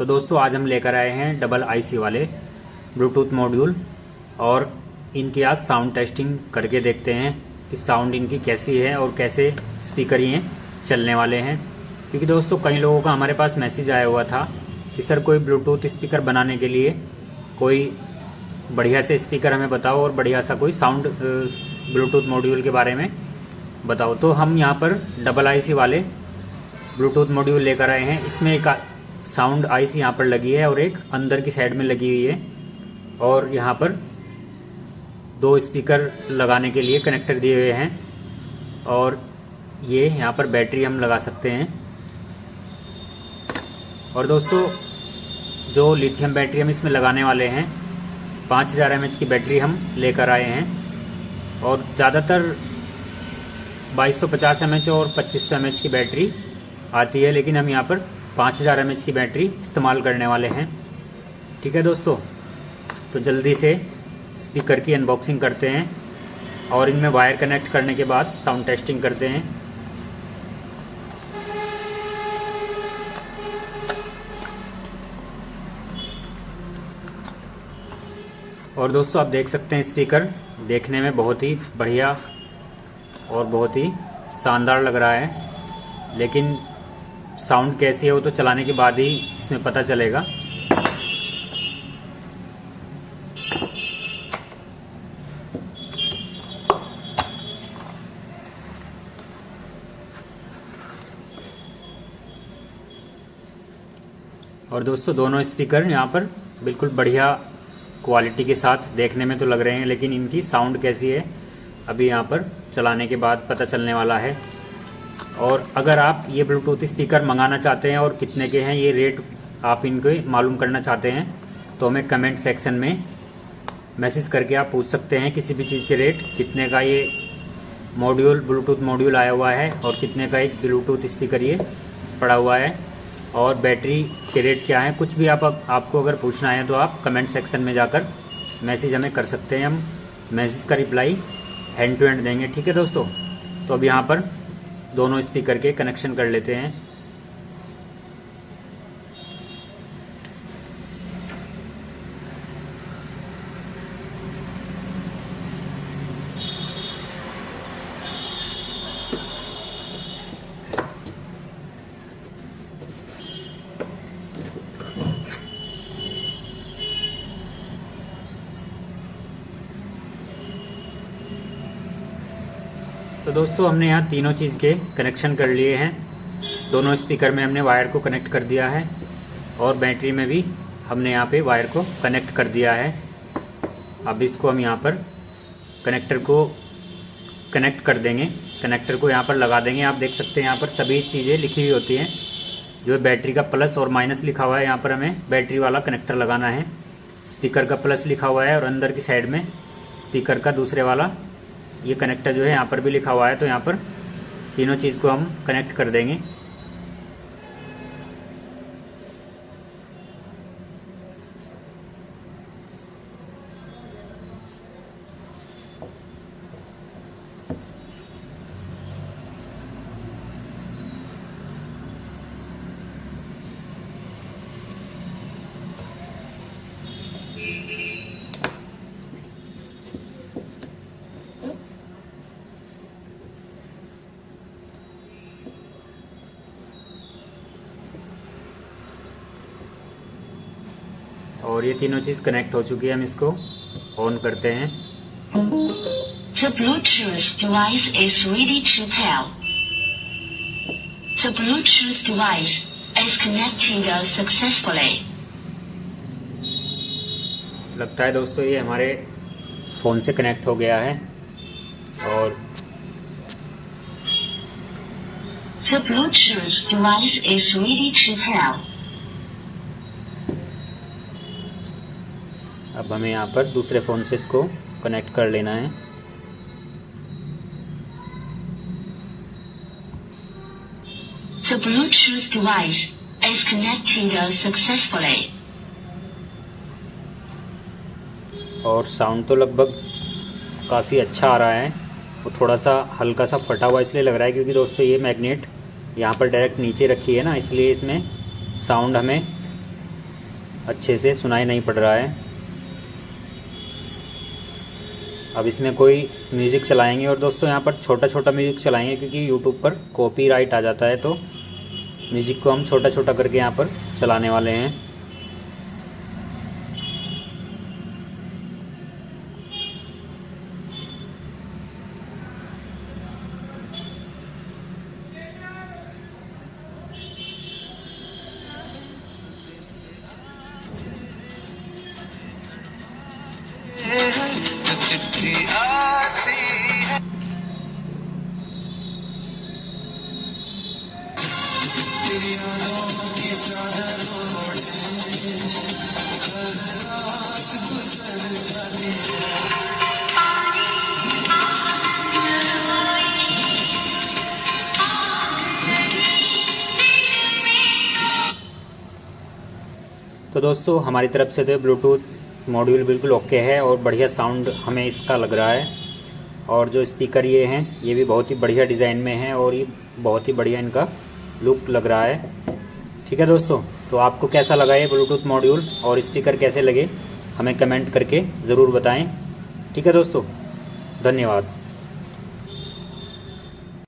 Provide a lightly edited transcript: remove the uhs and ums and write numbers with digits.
तो दोस्तों आज हम लेकर आए हैं डबल आईसी वाले ब्लूटूथ मॉड्यूल और इनकी आज साउंड टेस्टिंग करके देखते हैं कि साउंड इनकी कैसी है और कैसे स्पीकर ये चलने वाले हैं। क्योंकि दोस्तों कई लोगों का हमारे पास मैसेज आया हुआ था कि सर कोई ब्लूटूथ स्पीकर बनाने के लिए कोई बढ़िया से स्पीकर हमें बताओ और बढ़िया सा कोई साउंड ब्लूटूथ मॉड्यूल के बारे में बताओ। तो हम यहाँ पर डबल आईसी वाले ब्लूटूथ मॉड्यूल लेकर आए हैं। इसमें एक साउंड आईसी यहाँ पर लगी है और एक अंदर की साइड में लगी हुई है और यहाँ पर दो स्पीकर लगाने के लिए कनेक्टर दिए हुए हैं और ये यहाँ पर बैटरी हम लगा सकते हैं। और दोस्तों जो लिथियम बैटरी हम इसमें लगाने वाले हैं 5000 mAh की बैटरी हम लेकर आए हैं और ज़्यादातर 2250 mAh और 2500 mAh की बैटरी आती है, लेकिन हम यहाँ पर 5000 mAh की बैटरी इस्तेमाल करने वाले हैं। ठीक है दोस्तों, तो जल्दी से स्पीकर की अनबॉक्सिंग करते हैं और इनमें वायर कनेक्ट करने के बाद साउंड टेस्टिंग करते हैं। और दोस्तों आप देख सकते हैं स्पीकर देखने में बहुत ही बढ़िया और बहुत ही शानदार लग रहा है, लेकिन साउंड कैसी है वो तो चलाने के बाद ही इसमें पता चलेगा। और दोस्तों दोनों स्पीकर यहाँ पर बिल्कुल बढ़िया क्वालिटी के साथ देखने में तो लग रहे हैं, लेकिन इनकी साउंड कैसी है अभी यहाँ पर चलाने के बाद पता चलने वाला है। और अगर आप ये ब्लूटूथ स्पीकर मंगाना चाहते हैं और कितने के हैं ये रेट आप इनके मालूम करना चाहते हैं तो हमें कमेंट सेक्शन में मैसेज करके आप पूछ सकते हैं किसी भी चीज़ के रेट, कितने का ये मॉड्यूल ब्लूटूथ मॉड्यूल आया हुआ है और कितने का एक ब्लूटूथ स्पीकर ये पड़ा हुआ है और बैटरी के रेट क्या है। कुछ भी आपको अगर पूछना है तो आप कमेंट सेक्शन में जाकर मैसेज हमें कर सकते हैं, हम मैसेज का रिप्लाई हैंड टू हैंड देंगे। ठीक है दोस्तों, तो अब यहाँ पर दोनों स्पीकर के कनेक्शन कर लेते हैं। तो दोस्तों हमने यहाँ तीनों चीज़ के कनेक्शन कर लिए हैं। दोनों स्पीकर में हमने वायर को कनेक्ट कर दिया है और बैटरी में भी हमने यहाँ पे वायर को कनेक्ट कर दिया है। अब इसको हम यहाँ पर कनेक्टर को कनेक्ट कर देंगे, कनेक्टर को यहाँ पर लगा देंगे। आप देख सकते हैं यहाँ पर सभी चीज़ें लिखी हुई होती हैं, जो बैटरी का प्लस और माइनस लिखा हुआ है। यहाँ पर हमें बैटरी वाला कनेक्टर लगाना है, स्पीकर का प्लस लिखा हुआ है और अंदर की साइड में स्पीकर का दूसरे वाला ये कनेक्टर जो है यहाँ पर भी लिखा हुआ है। तो यहाँ पर तीनों चीज़ को हम कनेक्ट कर देंगे। और ये तीनों चीज कनेक्ट हो चुकी है, हम इसको ऑन करते हैं। The Bluetooth device is ready to pair. The Bluetooth device is connected successfully. लगता है दोस्तों ये हमारे फ़ोन से कनेक्ट हो गया है और The Bluetooth device is ready to pair. अब हमें यहाँ पर दूसरे फ़ोन से इसको कनेक्ट कर लेना है। The Bluetooth device is connected successfully. और साउंड तो लगभग काफ़ी अच्छा आ रहा है, वो थोड़ा सा हल्का सा फटा हुआ इसलिए लग रहा है क्योंकि दोस्तों ये मैग्नेट यहाँ पर डायरेक्ट नीचे रखी है ना, इसलिए इसमें साउंड हमें अच्छे से सुनाई नहीं पड़ रहा है। अब इसमें कोई म्यूज़िक चलाएंगे और दोस्तों यहाँ पर छोटा छोटा म्यूज़िक चलाएंगे क्योंकि यूट्यूब पर कॉपीराइट आ जाता है, तो म्यूज़िक को हम छोटा छोटा करके यहाँ पर चलाने वाले हैं। चिट्ठी आती है तेरी यादों की चादर ओढ़े, हर रात गुजर जाती है। तो दोस्तों हमारी तरफ से तो ब्लूटूथ मॉड्यूल बिल्कुल ओके है और बढ़िया साउंड हमें इसका लग रहा है। और जो स्पीकर ये हैं ये भी बहुत ही बढ़िया डिज़ाइन में है और ये बहुत ही बढ़िया इनका लुक लग रहा है। ठीक है दोस्तों, तो आपको कैसा लगा ये ब्लूटूथ मॉड्यूल और स्पीकर कैसे लगे हमें कमेंट करके ज़रूर बताएं। ठीक है दोस्तों, धन्यवाद।